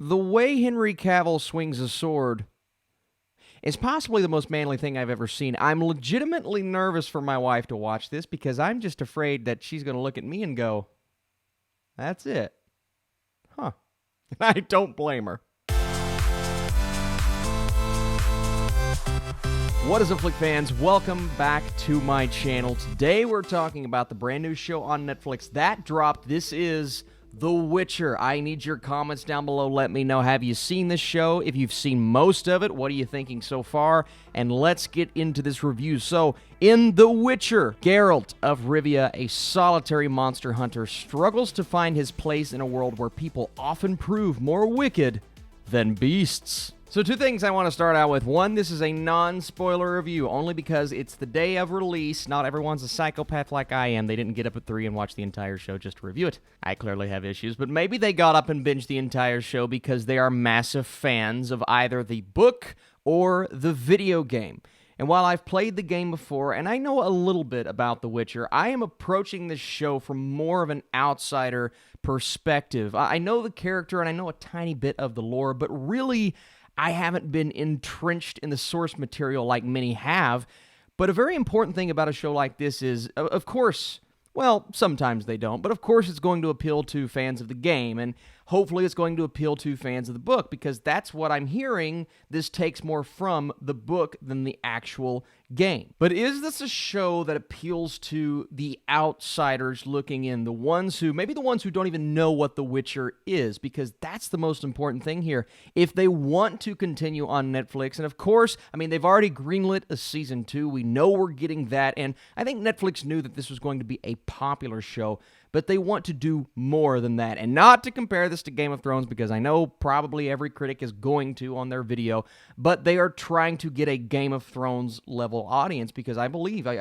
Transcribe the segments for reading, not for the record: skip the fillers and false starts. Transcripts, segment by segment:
The way Henry Cavill swings a sword is possibly the most manly thing I've ever seen. I'm legitimately nervous for my wife to watch this because I'm just afraid that she's going to look at me and go, that's it. Huh. I don't blame her. What is up, Flick fans? Welcome back to my channel. Today we're talking about the brand new show on Netflix that dropped. This is The Witcher. I need your comments down below. Let me know, have you seen this show? If you've seen most of it, what are you thinking so far? And let's get into this review. So, in The Witcher, Geralt of Rivia, a solitary monster hunter, struggles to find his place in a world where people often prove more wicked than beasts. So two things I want to start out with. One, this is a non-spoiler review, only because it's the day of release. Not everyone's a psychopath like I am. They didn't get up at 3 and watch the entire show just to review it. I clearly have issues, but maybe they got up and binged the entire show because they are massive fans of either the book or the video game. And while I've played the game before, and I know a little bit about The Witcher, I am approaching this show from more of an outsider perspective. I know the character and I know a tiny bit of the lore, but really, I haven't been entrenched in the source material like many have. But a very important thing about a show like this is, of course, well, sometimes they don't, but of course it's going to appeal to fans of the game, and hopefully it's going to appeal to fans of the book, because that's what I'm hearing. This takes more from the book than the actual game. But is this a show that appeals to the outsiders looking in, maybe the ones who don't even know what The Witcher is, because that's the most important thing here. If they want to continue on Netflix, and of course, I mean, they've already greenlit a season 2, we know we're getting that, and I think Netflix knew that this was going to be a popular show, but they want to do more than that. And not to compare this to Game of Thrones, because I know probably every critic is going to on their video, but they are trying to get a Game of Thrones level audience, because I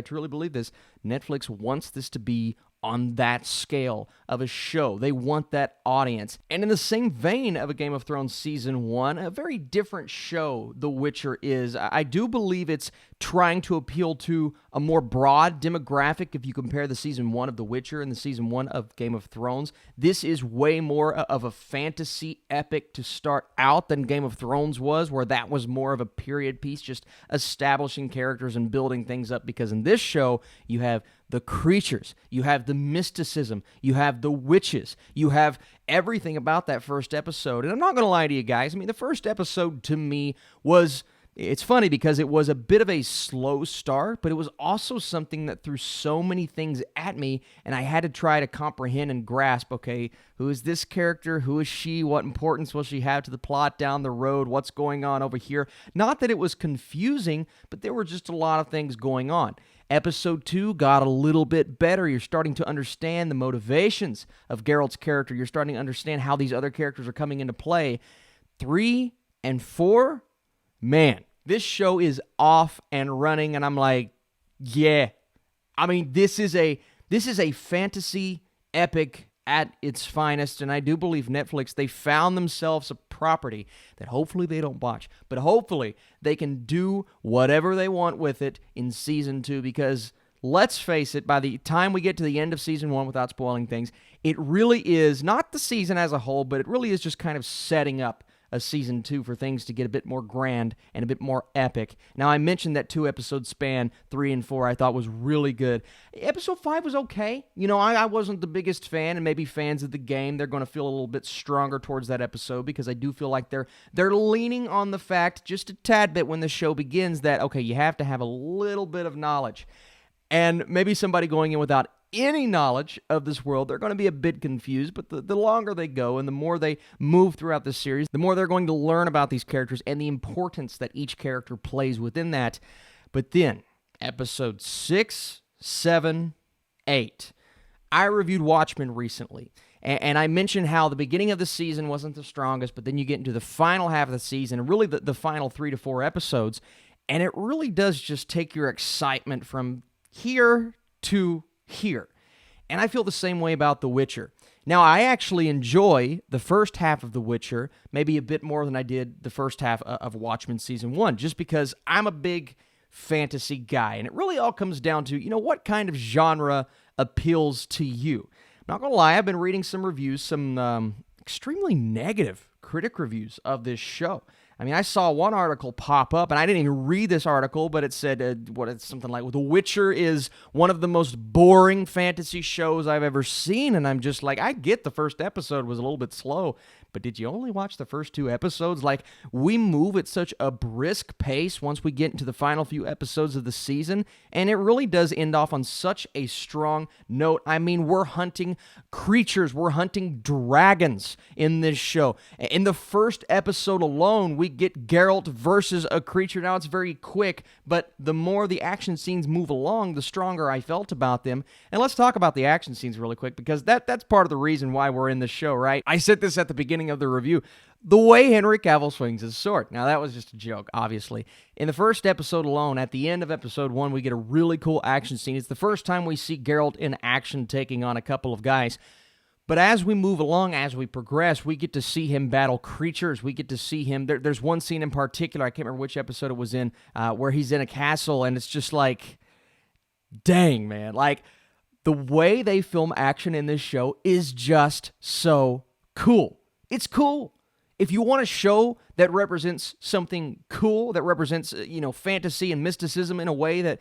truly believe this, Netflix wants this to be on that scale of a show. They want that audience. And in the same vein of a Game of Thrones Season 1, a very different show The Witcher is. I do believe it's trying to appeal to a more broad demographic if you compare the Season 1 of The Witcher and the Season 1 of Game of Thrones. This is way more of a fantasy epic to start out than Game of Thrones was, where that was more of a period piece, just establishing characters and building things up, because in this show, you have the creatures, you have the mysticism, you have the witches, you have everything about that first episode. And I'm not going to lie to you guys, I mean, the first episode to me was, it's funny because it was a bit of a slow start, but it was also something that threw so many things at me, and I had to try to comprehend and grasp, okay, who is this character? Who is she? What importance will she have to the plot down the road? What's going on over here? Not that it was confusing, but there were just a lot of things going on. Episode 2 got a little bit better. You're starting to understand the motivations of Geralt's character. You're starting to understand how these other characters are coming into play. 3 and 4, man, this show is off and running, and I'm like, yeah. I mean, this is a fantasy epic at its finest, and I do believe Netflix, they found themselves a property that hopefully they don't botch, but hopefully they can do whatever they want with it in Season 2, because let's face it, by the time we get to the end of Season 1, without spoiling things, it really is, not the season as a whole, but it really is just kind of setting up a Season 2 for things to get a bit more grand and a bit more epic. Now, I mentioned that 2-episode span, 3 and 4, I thought was really good. Episode 5 was okay. You know, I wasn't the biggest fan, and maybe fans of the game, they're going to feel a little bit stronger towards that episode, because I do feel like they're leaning on the fact, just a tad bit when the show begins, that, okay, you have to have a little bit of knowledge. And maybe somebody going in without any knowledge of this world, they're going to be a bit confused, but the longer they go and the more they move throughout the series, the more they're going to learn about these characters and the importance that each character plays within that. But then, episode 6, 7, 8. I reviewed Watchmen recently, and I mentioned how the beginning of the season wasn't the strongest, but then you get into the final half of the season, and really the final 3 to 4 episodes, and it really does just take your excitement from here to here. And I feel the same way about The Witcher. Now, I actually enjoy the first half of The Witcher maybe a bit more than I did the first half of Watchmen Season 1, just because I'm a big fantasy guy. And it really all comes down to, you know, what kind of genre appeals to you. I'm not going to lie, I've been reading some reviews, some extremely negative critic reviews of this show. I mean, I saw one article pop up, and I didn't even read this article, but it said, it's something like, The Witcher is one of the most boring fantasy shows I've ever seen, and I'm just like, I get the first episode was a little bit slow, but did you only watch the first 2 episodes? Like, we move at such a brisk pace once we get into the final few episodes of the season, and it really does end off on such a strong note. I mean, we're hunting creatures, we're hunting dragons in this show. In the first episode alone, we get Geralt versus a creature. Now, it's very quick, but the more the action scenes move along, the stronger I felt about them. And let's talk about the action scenes really quick, because that's part of the reason why we're in this show, right? I said this at the beginning of the review. The way Henry Cavill swings his sword. Now, that was just a joke, obviously. In the first episode alone, at the end of episode 1, we get a really cool action scene. It's the first time we see Geralt in action taking on a couple of guys. But as we move along, as we progress, we get to see him battle creatures. We get to see him. There's one scene in particular, I can't remember which episode it was in, where he's in a castle, and it's just like, dang, man. Like, the way they film action in this show is just so cool. It's cool. If you want a show that represents something cool, that represents, fantasy and mysticism in a way that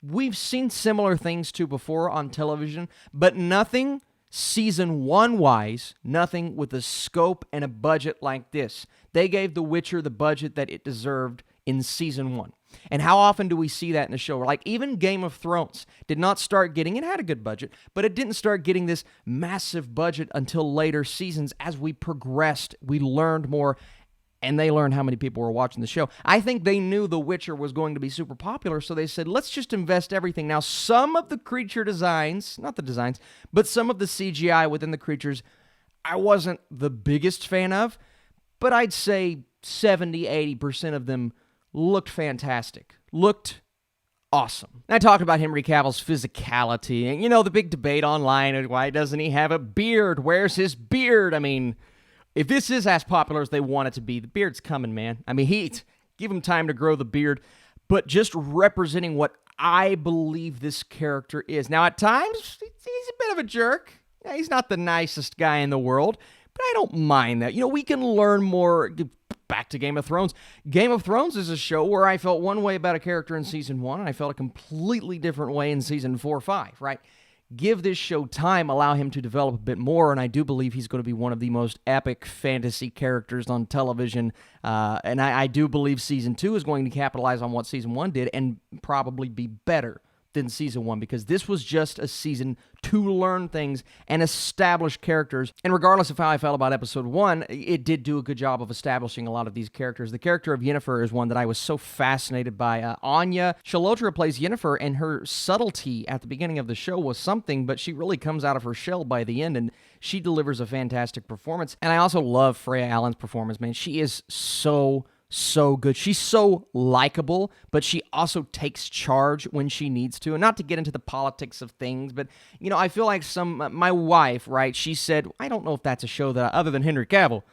we've seen similar things to before on television, but nothing Season 1-wise, nothing with a scope and a budget like this. They gave The Witcher the budget that it deserved in Season 1. And how often do we see that in a show? Like, even Game of Thrones did not start getting, it had a good budget, but it didn't start getting this massive budget until later seasons. As we progressed, we learned more, and they learned how many people were watching the show. I think they knew The Witcher was going to be super popular, so they said, let's just invest everything. Now, some of the creature designs, not the designs, but some of the CGI within the creatures, I wasn't the biggest fan of, but I'd say 70-80% of them looked fantastic, looked awesome. And I talked about Henry Cavill's physicality, and the big debate online is, why doesn't he have a beard? Where's his beard? I mean, if this is as popular as they want it to be, the beard's coming, man. I mean, give him time to grow the beard, but just representing what I believe this character is. Now, at times, he's a bit of a jerk. He's not the nicest guy in the world, but I don't mind that. We can learn more. Back to Game of Thrones. Game of Thrones is a show where I felt one way about a character in Season 1, and I felt a completely different way in Season 4 or 5, right? Give this show time, allow him to develop a bit more, and I do believe he's going to be one of the most epic fantasy characters on television, and I do believe Season 2 is going to capitalize on what Season 1 did and probably be better than Season 1, because this was just a season to learn things and establish characters. And regardless of how I felt about Episode 1, it did do a good job of establishing a lot of these characters. The character of Yennefer is one that I was so fascinated by. Anya Chalotra plays Yennefer, and her subtlety at the beginning of the show was something, but she really comes out of her shell by the end, and she delivers a fantastic performance. And I also love Freya Allan's performance, man. She is so good. She's so likable, but she also takes charge when she needs to. And not to get into the politics of things, but, I feel like my wife, right, she said, I don't know if that's a show that, other than Henry Cavill,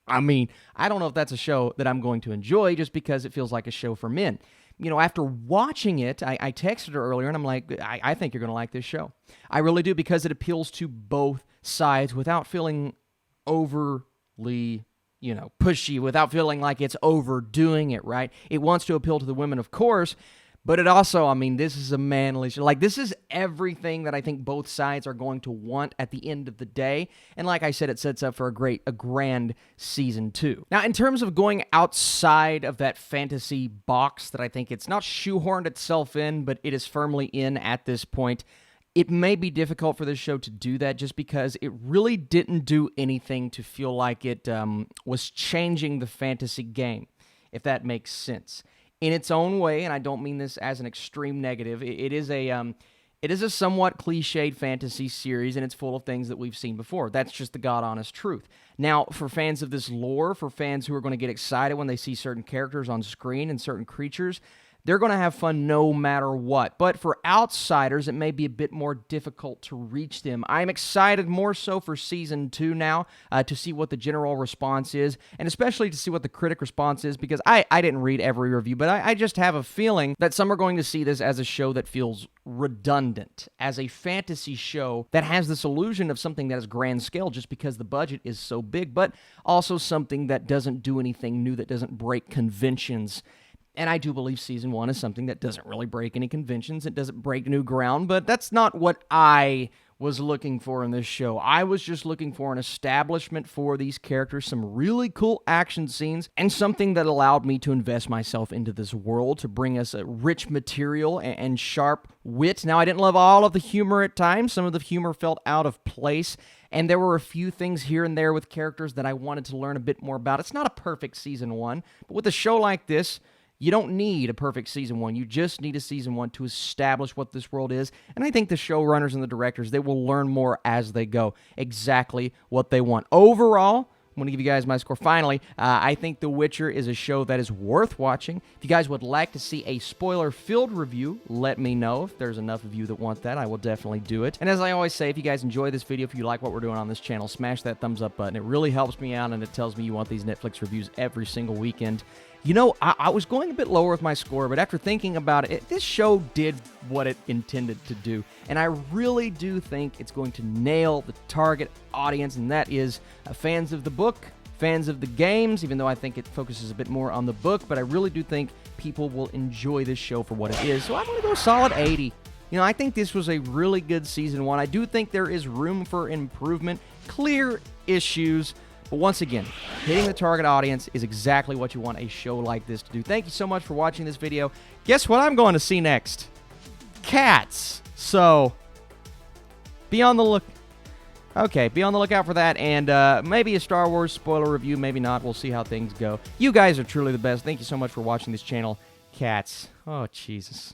I don't know if that's a show that I'm going to enjoy just because it feels like a show for men. After watching it, I texted her earlier, and I'm like, I think you're going to like this show. I really do, because it appeals to both sides without feeling overly pushy, without feeling like it's overdoing it, right? It wants to appeal to the women, of course, but it also, this is a manly show. Like, this is everything that I think both sides are going to want at the end of the day. And like I said, it sets up for a grand Season 2. Now, in terms of going outside of that fantasy box that I think it's not shoehorned itself in, but it is firmly in at this point, it may be difficult for this show to do that just because it really didn't do anything to feel like it was changing the fantasy game, if that makes sense. In its own way, and I don't mean this as an extreme negative, it is a somewhat cliched fantasy series, and it's full of things that we've seen before. That's just the God-honest truth. Now, for fans of this lore, for fans who are going to get excited when they see certain characters on screen and certain creatures, they're going to have fun no matter what. But for outsiders, it may be a bit more difficult to reach them. I'm excited more so for Season 2 now to see what the general response is, and especially to see what the critic response is, because I didn't read every review, but I just have a feeling that some are going to see this as a show that feels redundant, as a fantasy show that has this illusion of something that is grand scale just because the budget is so big, but also something that doesn't do anything new, that doesn't break conventions. And I do believe Season 1 is something that doesn't really break any conventions. It doesn't break new ground, but that's not what I was looking for in this show. I was just looking for an establishment for these characters, some really cool action scenes, and something that allowed me to invest myself into this world, to bring us a rich material and sharp wit. Now, I didn't love all of the humor at times. Some of the humor felt out of place, and there were a few things here and there with characters that I wanted to learn a bit more about. It's not a perfect Season 1, but with a show like this, you don't need a perfect Season 1. You just need a Season 1 to establish what this world is. And I think the showrunners and the directors, they will learn more as they go, exactly what they want. Overall, I'm going to give you guys my score. Finally, I think The Witcher is a show that is worth watching. If you guys would like to see a spoiler-filled review, let me know. If there's enough of you that want that, I will definitely do it. And as I always say, if you guys enjoy this video, if you like what we're doing on this channel, smash that thumbs up button. It really helps me out, and it tells me you want these Netflix reviews every single weekend. You know, I was going a bit lower with my score, but after thinking about it, this show did what it intended to do. And I really do think it's going to nail the target audience, and that is fans of the book, fans of the games, even though I think it focuses a bit more on the book, but I really do think people will enjoy this show for what it is. So I'm going to go solid 80. You know, I think this was a really good Season 1. I do think there is room for improvement, clear issues. But once again, hitting the target audience is exactly what you want a show like this to do. Thank you so much for watching this video. Guess what I'm going to see next? Cats. So, be on the lookout for that, and maybe a Star Wars spoiler review, maybe not. We'll see how things go. You guys are truly the best. Thank you so much for watching this channel. Cats. Oh, Jesus.